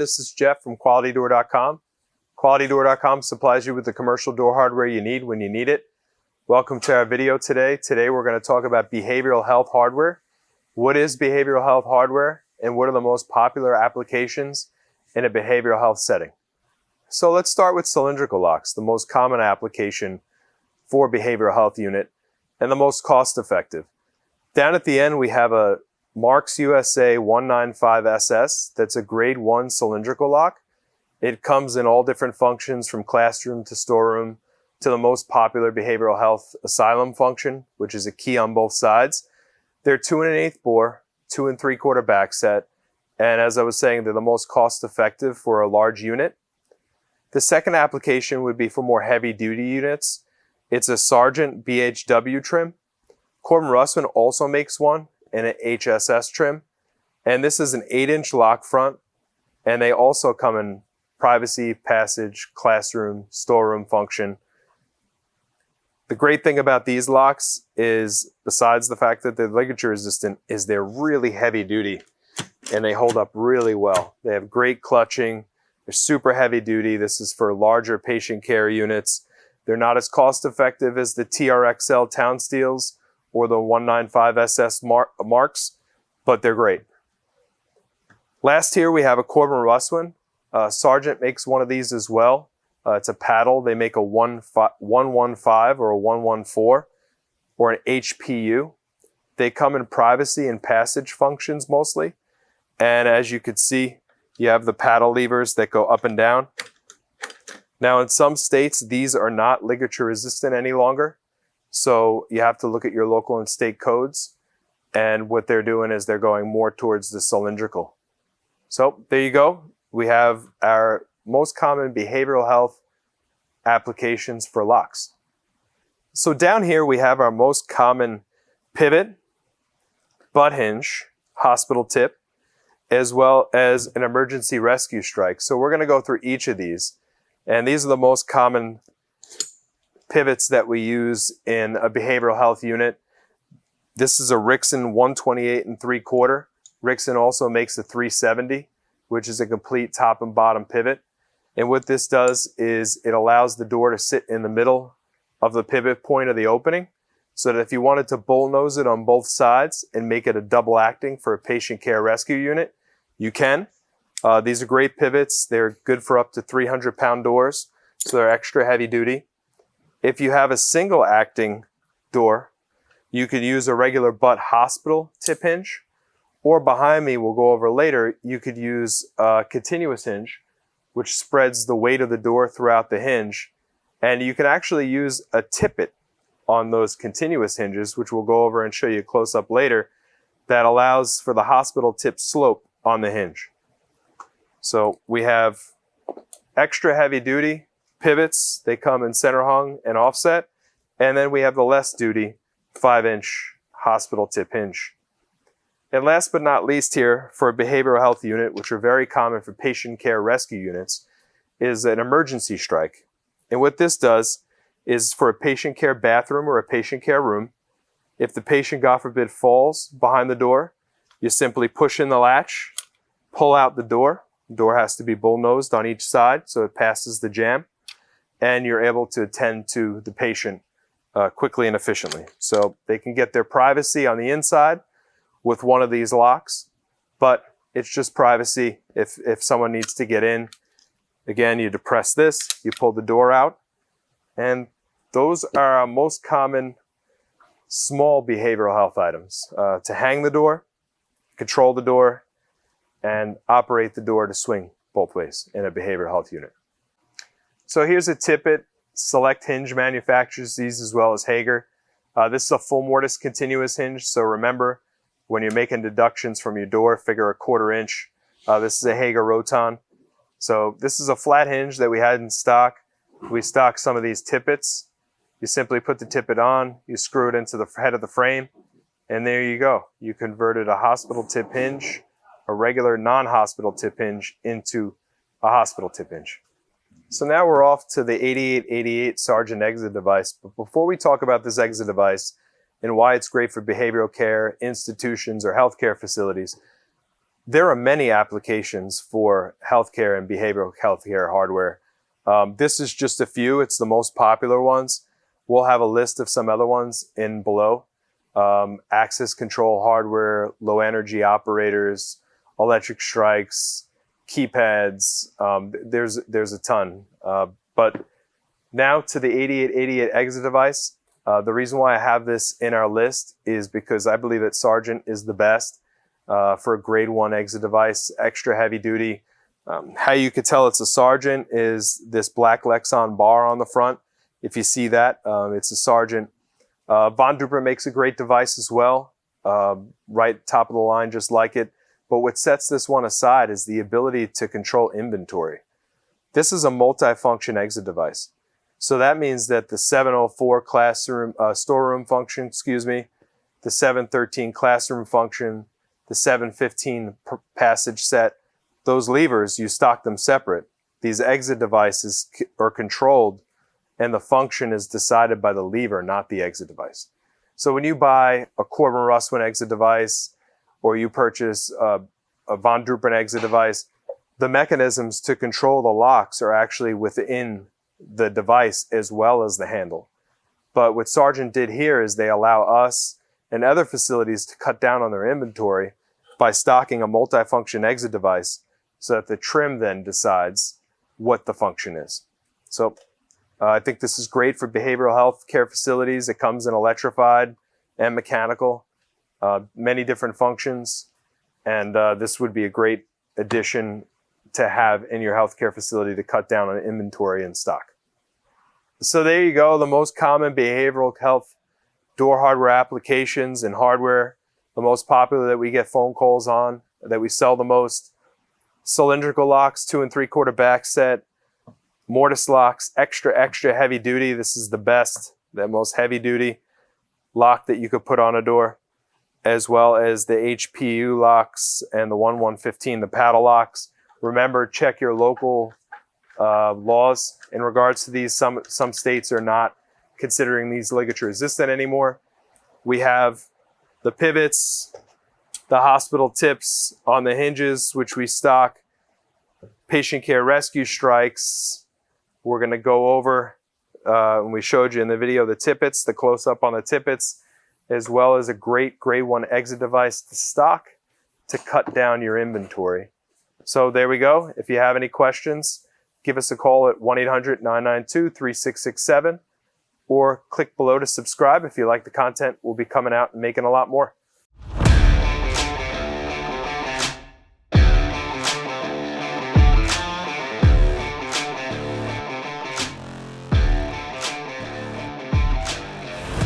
this is Jeff from QualityDoor.com. QualityDoor.com supplies you with the commercial door hardware you need when you need it. Welcome to our video today. Today we're going to talk about behavioral health hardware. What is behavioral health hardware and what are the most popular applications in a behavioral health setting? So let's start with cylindrical locks, the most common application for behavioral health unit and the most cost effective. Down at the end we have a Marks USA 195SS. That's a grade 1 cylindrical lock. It comes in all different functions from classroom to storeroom to the most popular behavioral health asylum function, which is a key on both sides. They're 2 1/8 bore, 2 3/4 back set, and as I was saying, they're the most cost effective for a large unit. The second application would be for more heavy duty units. It's a Sargent BHW trim. Corbin Russwin also makes one in an HSS trim, and this is an 8-inch lock front, and they also come in privacy, passage, classroom, storeroom function. The great thing about these locks is, besides the fact that they're ligature resistant, is they're really heavy duty and they hold up really well. They have great clutching. They're super heavy duty. This is for larger patient care units. They're not as cost effective as the TRXL Town Steels or the 195SS Marks, but they're great. Last here we have a Corbin Russwin. Sargent makes one of these as well. It's a paddle. They make a 115 or a 114 or an HPU. They come in privacy and passage functions mostly. And as you can see, you have the paddle levers that go up and down. Now in some states, these are not ligature resistant any longer. So you have to look at your local and state codes. And what they're doing is they're going more towards the cylindrical. So there you go. We have our most common behavioral health applications for locks. So down here we have our most common pivot, butt hinge, hospital tip, as well as an emergency rescue strike. So we're going to go through each of these. And these are the most common pivots that we use in a behavioral health unit. This is a Rixson 128 3/4. Rixson also makes a 370, which is a complete top and bottom pivot. And what this does is it allows the door to sit in the middle of the pivot point of the opening, so that if you wanted to bullnose it on both sides and make it a double acting for a patient care rescue unit, you can. These are great pivots. They're good for up to 300-pound doors, so they're extra heavy duty. If you have a single acting door, you could use a regular butt hospital tip hinge, or behind me, we'll go over later, you could use a continuous hinge, which spreads the weight of the door throughout the hinge. And you can actually use a tippet on those continuous hinges, which we'll go over and show you a close up later, that allows for the hospital tip slope on the hinge. So we have extra heavy duty pivots. They come in center hung and offset. And then we have the less duty 5-inch hospital tip hinge. And last but not least here, for a behavioral health unit, which are very common for patient care rescue units, is an emergency strike. And what this does is, for a patient care bathroom or a patient care room, if the patient, God forbid, falls behind the door, you simply push in the latch, pull out the door. The door has to be bullnosed on each side so it passes the jam, and you're able to attend to the patient quickly and efficiently. So they can get their privacy on the inside with one of these locks, but it's just privacy. If someone needs to get in, again, you depress this, you pull the door out, and those are our most common small behavioral health items. To hang the door, control the door, and operate the door to swing both ways in a behavioral health unit. So here's a tippet. Select Hinge manufactures these as well as Hager. This is a full mortise continuous hinge, so remember, when you're making deductions from your door, figure a 1/4 inch. This is a Hager Roton. So this is a flat hinge that we had in stock. We stock some of these tippets. You simply put the tippet on, you screw it into the head of the frame, and there you go. You converted a hospital tip hinge, a regular non-hospital tip hinge, into a hospital tip hinge. So now we're off to the 8888 Sargent exit device. But before we talk about this exit device and why it's great for behavioral care, institutions, or healthcare facilities, There are many applications for healthcare and behavioral healthcare hardware. This is just a few. It's the most popular ones. We'll have a list of some other ones in below. Access control hardware, low energy operators, electric strikes, keypads. There's a ton. But now to the 8888 exit device. The reason why I have this in our list is because I believe that Sargent is the best for a grade 1 exit device, extra heavy duty. How you could tell it's a Sargent is this black Lexan bar on the front. If you see that, it's a Sargent. Von Duprin makes a great device as well, right top of the line, just like it. But what sets this one aside is the ability to control inventory. This is a multi-function exit device. So that means that the 704 classroom storeroom function, the 713 classroom function, the 715 passage set, those levers, you stock them separate. These exit devices are controlled and the function is decided by the lever, not the exit device. So when you buy a Corbin Russwin exit device or you purchase a Von Duprin exit device, the mechanisms to control the locks are actually within the device as well as the handle. But what Sargent did here is they allow us and other facilities to cut down on their inventory by stocking a multifunction exit device so that the trim then decides what the function is. So I think this is great for behavioral health care facilities. It comes in electrified and mechanical, many different functions. And this would be a great addition to have in your healthcare facility to cut down on inventory and stock. So there you go, the most common behavioral health door hardware applications and hardware, the most popular that we get phone calls on, that we sell the most. Cylindrical locks, 2 3/4 back set, mortise locks, extra heavy duty. This is the best, the most heavy duty lock that you could put on a door, as well as the HPU locks and the 1115, the paddle locks. Remember, check your local laws in regards to these. Some states are not considering these ligature resistant anymore. We have the pivots, the hospital tips on the hinges, which we stock, patient care rescue strikes. We're going to go over, and we showed you in the video, the tippets, the close-up on the tippets, as well as a great grade 1 exit device to stock to cut down your inventory. So there we go. If you have any questions, give us a call at 1-800-992-3667 or click below to subscribe if you like the content. We'll be coming out and making a lot more.